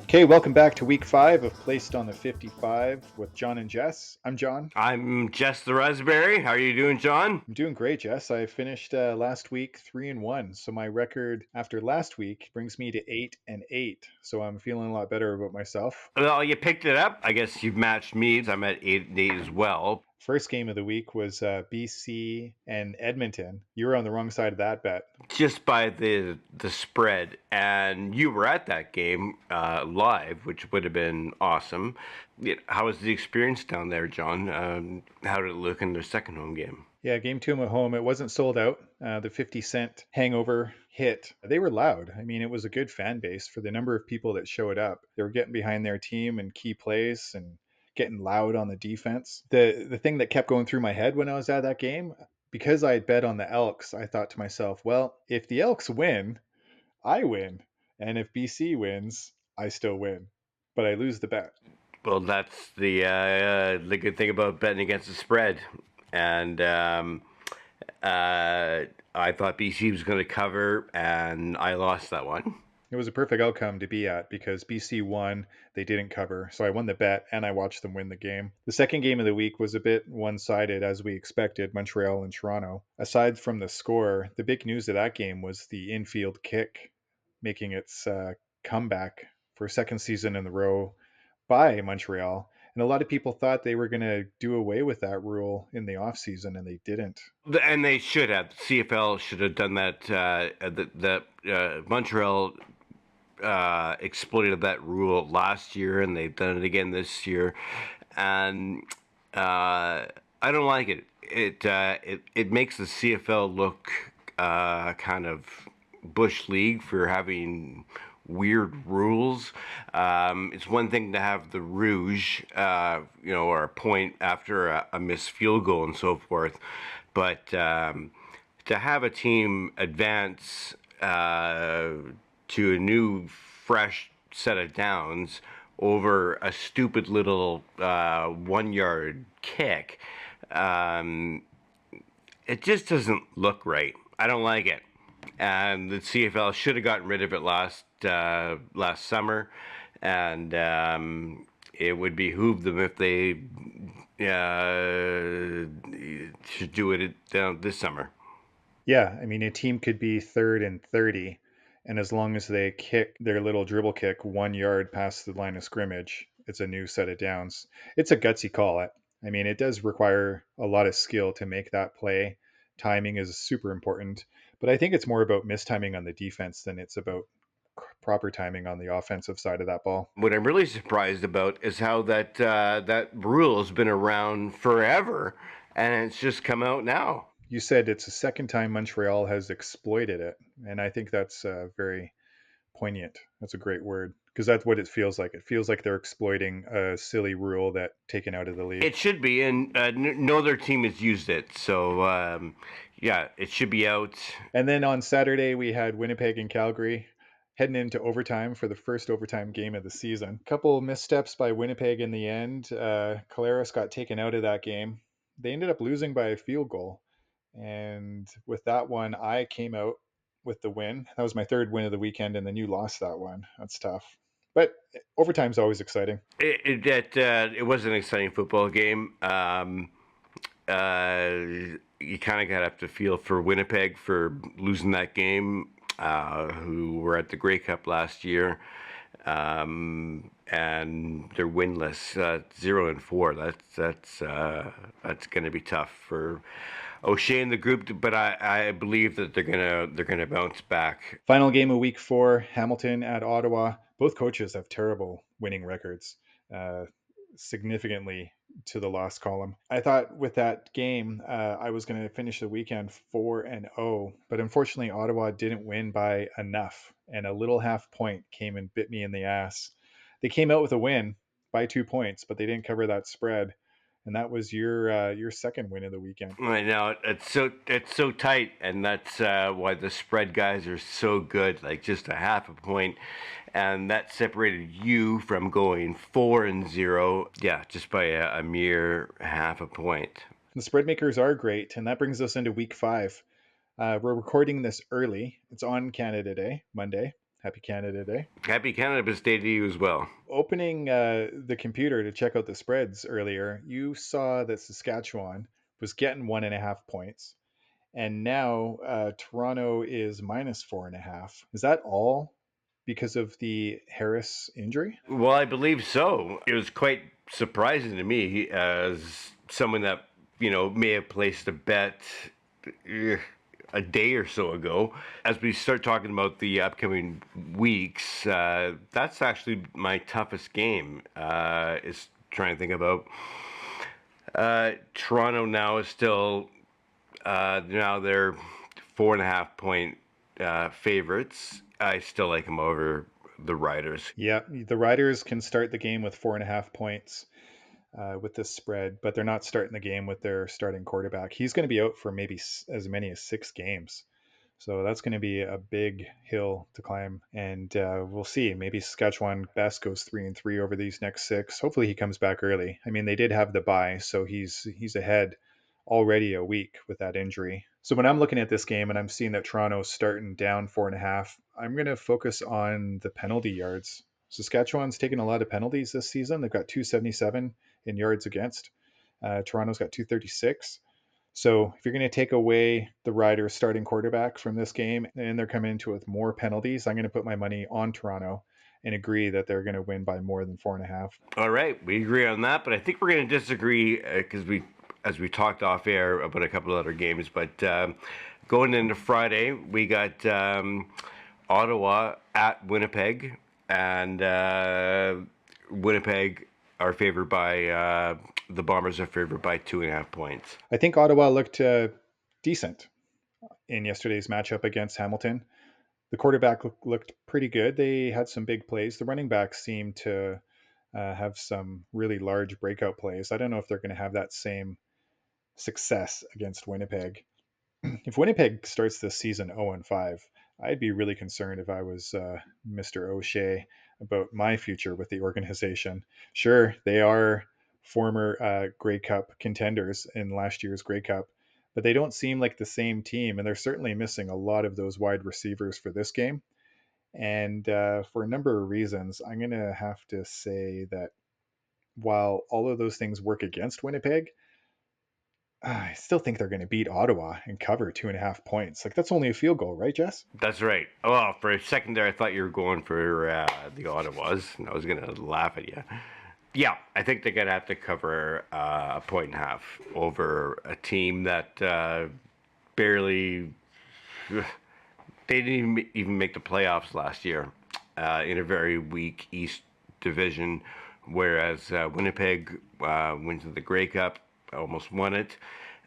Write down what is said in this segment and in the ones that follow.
Okay, welcome back to week 5 of Placed on the 55 with Jon and Jess. I'm Jon. I'm Jess the Raspberry. How are you doing, John? I'm doing great, Jess. I finished last week 3-1, so my record after last week brings me to 8-8. So I'm feeling a lot better about myself. Well, you picked it up. I guess you've matched me. I'm at 8-8 as well. First game of the week was BC and Edmonton. You were on the wrong side of that bet. Just by the spread, and you were at that game live, which would have been awesome. How was the experience down there, John? How did it look in their second home game? Yeah, game 2 at home. It wasn't sold out. The 50-cent hangover hit. They were loud. I mean, it was a good fan base for the number of people that showed up. They were getting behind their team in key plays and getting loud on the defense. The thing that kept going through my head when I was at that game, because I had bet on the Elks, I thought to myself, well, if the Elks win, I win. And if BC wins, I still win. But I lose the bet. Well, that's the good thing about betting against the spread, and I thought BC was going to cover, and I lost that one. It was a perfect outcome to be at because BC won, they didn't cover. So I won the bet and I watched them win the game. The second game of the week was a bit one sided as we expected, Montreal and Toronto. Aside from the score, the big news of that game was the infield kick making its comeback for a second season in a row by Montreal. And a lot of people thought they were going to do away with that rule in the offseason, and they didn't. And they should have. CFL should have done that. Montreal exploited that rule last year, and they've done it again this year. And I don't like it. It makes the CFL look kind of bush league for having weird rules. It's one thing to have the rouge, or a point after a missed field goal and so forth, but to have a team advance to a new, fresh set of downs over a stupid little 1 yard kick, it just doesn't look right. I don't like it. And the CFL should have gotten rid of it last summer, and it would behoove them if they should do it this summer. Yeah, I mean, a team could be third and 30, and as long as they kick their little dribble kick 1 yard past the line of scrimmage, it's a new set of downs. It's a gutsy call. I mean, it does require a lot of skill to make that play. Timing is super important, but I think it's more about mistiming on the defense than it's about proper timing on the offensive side of that ball. What I'm really surprised about is how that rule has been around forever, and it's just come out now. You said it's the second time Montreal has exploited it, and I think that's very poignant. That's a great word because that's what it feels like. It feels like they're exploiting a silly rule that taken out of the league. It should be, and no other team has used it. So, yeah, it should be out. And then on Saturday we had Winnipeg and Calgary heading into overtime for the first overtime game of the season. Couple missteps by Winnipeg in the end. Caleras got taken out of that game. They ended up losing by a field goal. And with that one, I came out with the win. That was my third win of the weekend, and then you lost that one. That's tough. But overtime's always exciting. It was an exciting football game. You kind of got to have to feel for Winnipeg for losing that game, who were at the Grey Cup last year, and they're winless, 0-4. That's going to be tough for O'Shea and the group, but I believe that they're gonna bounce back. Final game of week 4, Hamilton at Ottawa. Both coaches have terrible winning records, uh, significantly to the loss column. I thought with that game, I was going to finish the weekend 4-0, but unfortunately, Ottawa didn't win by enough, and a little half point came and bit me in the ass. They came out with a win by 2 points, but they didn't cover that spread, and that was your second win of the weekend. Right now, it's so tight, and that's why the spread guys are so good. Like just a half a point, and that separated you from going 4-0. Yeah, just by a mere half a point. The spread makers are great, and that brings us into week 5. We're recording this early. It's on Canada Day, Monday. Happy Canada Day. Happy Cannabis Day to you as well. Opening the computer to check out the spreads earlier, you saw that Saskatchewan was getting 1.5 points, and now Toronto is minus 4.5. Is that all because of the Harris injury? Well, I believe so. It was quite surprising to me as someone that, may have placed a bet a day or so ago. As we start talking about the upcoming weeks, that's actually my toughest game. Is trying to think about. Toronto now is still now they're 4.5 point favorites. I still like them over the Riders. Yeah, the Riders can start the game with 4.5 points with this spread, but they're not starting the game with their starting quarterback. He's going to be out for maybe as many as 6 games. So that's going to be a big hill to climb, and we'll see. Maybe Saskatchewan best goes 3-3 over these next 6. Hopefully, he comes back early. I mean, they did have the bye, so he's ahead already a week with that injury. So when I'm looking at this game and I'm seeing that Toronto's starting down 4.5, I'm going to focus on the penalty yards. Saskatchewan's taken a lot of penalties this season. They've got 277 in yards against. Toronto's got 236. So if you're going to take away the Riders' starting quarterback from this game and they're coming into it with more penalties, I'm going to put my money on Toronto and agree that they're going to win by more than 4.5. All right, we agree on that, but I think we're going to disagree because as we talked off air about a couple of other games. But going into Friday, we got Ottawa at Winnipeg, and Winnipeg are favored by the Bombers are favored by 2.5 points. I think Ottawa looked decent in yesterday's matchup against Hamilton. The quarterback looked pretty good. They had some big plays. The running backs seemed to have some really large breakout plays. I don't know if they're going to have that same success against Winnipeg. If Winnipeg starts this season 0-5, I'd be really concerned if I was Mr. O'Shea about my future with the organization. Sure, they are former Grey Cup contenders in last year's Grey Cup, but they don't seem like the same team, and they're certainly missing a lot of those wide receivers for this game. And for a number of reasons, I'm going to have to say that while all of those things work against Winnipeg, I still think they're going to beat Ottawa and cover 2.5 points. Like, that's only a field goal, right, Jess? That's right. Oh, for a second there, I thought you were going for the Ottawas, and I was going to laugh at you. Yeah, I think they're going to have to cover 1.5 over a team that barely. They didn't even make the playoffs last year in a very weak East Division, whereas Winnipeg went to the Grey Cup, almost won it,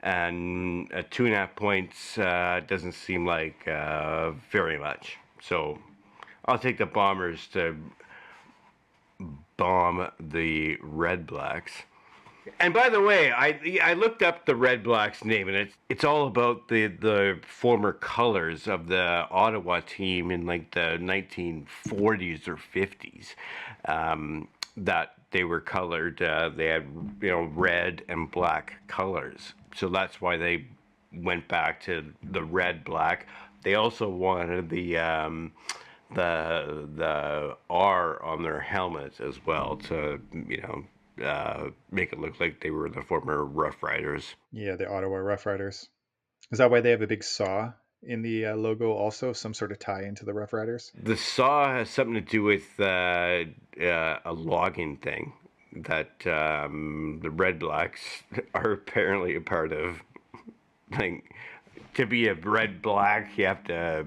and 2.5 points doesn't seem like very much. So I'll take the Bombers to bomb the Red Blacks. And by the way, I looked up the Red Blacks name, and it's all about the former colors of the Ottawa team in like the 1940s or 50s. That they were colored. They had red and black colors, so that's why they went back to the red black. They also wanted the R on their helmets as well to make it look like they were the former Rough Riders. Yeah, the Ottawa Rough Riders. Is that why they have a big saw in the logo also? Some sort of tie into the Rough Riders? The saw has something to do with a logging thing that the Red Blacks are apparently a part of. Like, to be a Red Black, you have to,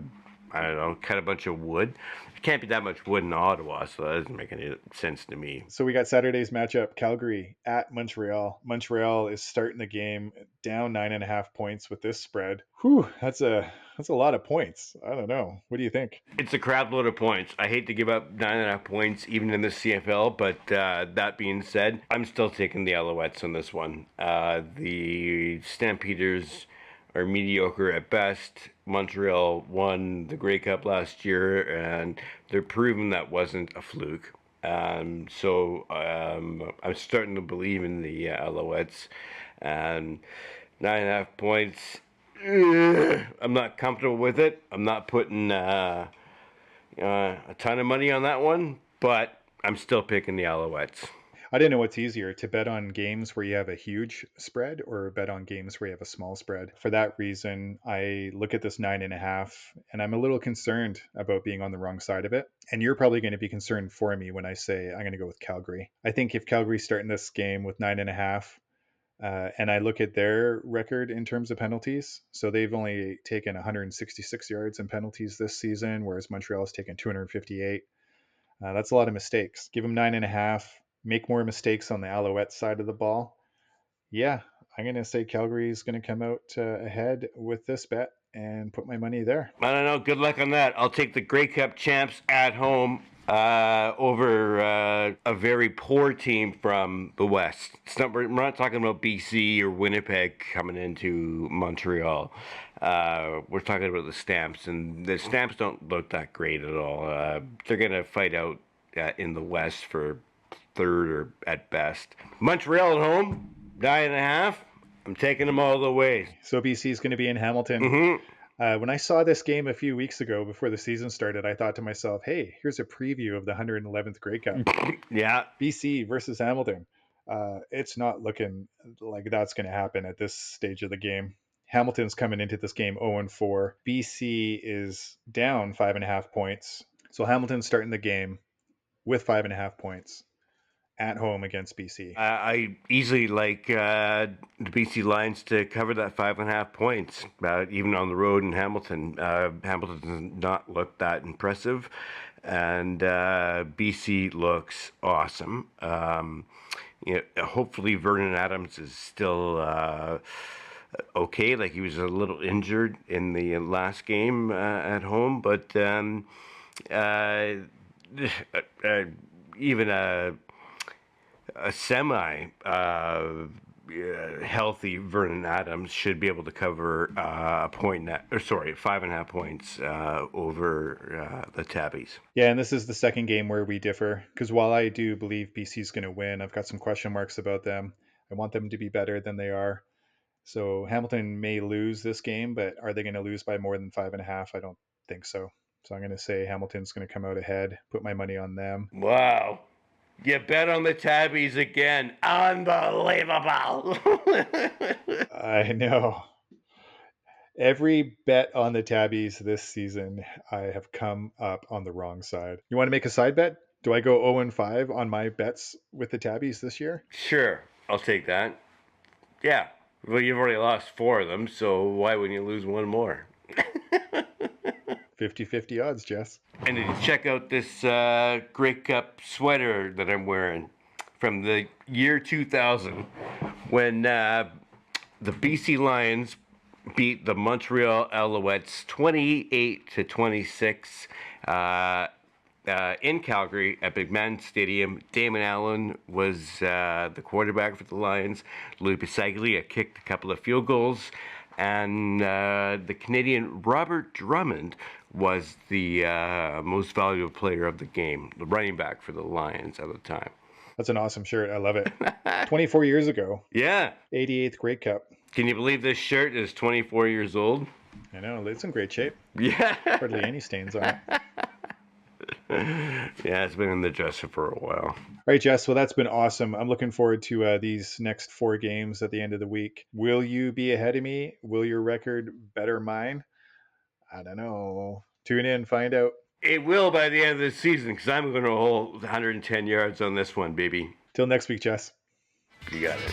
I don't know, cut a bunch of wood. There can't be that much wood in Ottawa, so that doesn't make any sense to me. So we got Saturday's matchup, Calgary at Montreal. Montreal is starting the game down 9.5 points with this spread. Whew, that's a lot of points. I don't know. What do you think? It's a crap load of points. I hate to give up 9.5 points even in the CFL, but that being said, I'm still taking the Alouettes on this one. The Stampeders are mediocre at best. Montreal won the Grey Cup last year, and they're proving that wasn't a fluke. So I'm starting to believe in the Alouettes. And 9.5 points, I'm not comfortable with it. I'm not putting, A ton of money on that one, but I'm still picking the Alouettes. I didn't know what's easier, to bet on games where you have a huge spread or bet on games where you have a small spread. For that reason, I look at this 9.5 and I'm a little concerned about being on the wrong side of it. And you're probably going to be concerned for me when I say I'm going to go with Calgary. I think if Calgary's starting this game with 9.5, and I look at their record in terms of penalties. So they've only taken 166 yards in penalties this season, whereas Montreal has taken 258. That's a lot of mistakes. Give them 9.5. Make more mistakes on the Alouette side of the ball. Yeah, I'm going to say Calgary is going to come out ahead with this bet and put my money there. I don't know. Good luck on that. I'll take the Grey Cup champs at home over a very poor team from the West. We're not talking about BC or Winnipeg coming into Montreal. We're talking about the Stamps, and the Stamps don't look that great at all. They're going to fight out in the West for third or at best. Montreal at home, 9.5. I'm taking them all the way. So BC is going to be in Hamilton. Mm-hmm. When I saw this game a few weeks ago before the season started, I thought to myself, hey, here's a preview of the 111th Grey Cup. Yeah. BC versus Hamilton. It's not looking like that's going to happen at this stage of the game. Hamilton's coming into this game 0-4. BC is down 5.5 points. So Hamilton's starting the game with 5.5 points at home against BC. I easily like the BC Lions to cover that 5.5 points, even on the road in Hamilton. Hamilton does not look that impressive, and BC looks awesome. Hopefully Vernon Adams is still okay. Like, he was a little injured in the last game at home, but even a semi healthy Vernon Adams should be able to cover a point net, or sorry, 5.5 points over the Tabbies. Yeah, and this is the second game where we differ, because while I do believe BC's going to win, I've got some question marks about them. I want them to be better than they are. So Hamilton may lose this game, but are they going to lose by more than 5.5? I don't think so. So I'm going to say Hamilton's going to come out ahead. Put my money on them. Wow. You bet on the Tabbies again. Unbelievable. I know. Every bet on the Tabbies this season, I have come up on the wrong side. You want to make a side bet? Do I go 0-5 on my bets with the Tabbies this year? Sure, I'll take that. Yeah. Well, you've already lost 4 of them, so why wouldn't you lose one more? 50-50 odds, Jess. And did you check out this Grey Cup sweater that I'm wearing from the year 2000 when the BC Lions beat the Montreal Alouettes 28-26 in Calgary at McMahon Stadium. Damon Allen was the quarterback for the Lions. Louis Bisaglia kicked a couple of field goals. And the Canadian Robert Drummond was the most valuable player of the game, the running back for the Lions at the time. That's an awesome shirt. I love it. 24 years ago. Yeah. 88th Grey Cup. Can you believe this shirt is 24 years old? I know. It's in great shape. Yeah. Hardly any stains on it. Yeah, it's been in the dresser for a while. All right, Jess. Well, that's been awesome. I'm looking forward to these next 4 games at the end of the week. Will you be ahead of me? Will your record better mine? I don't know. Tune in, find out. It will by the end of the season, because I'm going to hold 110 yards on this one, baby. Till next week, Jess. You got it.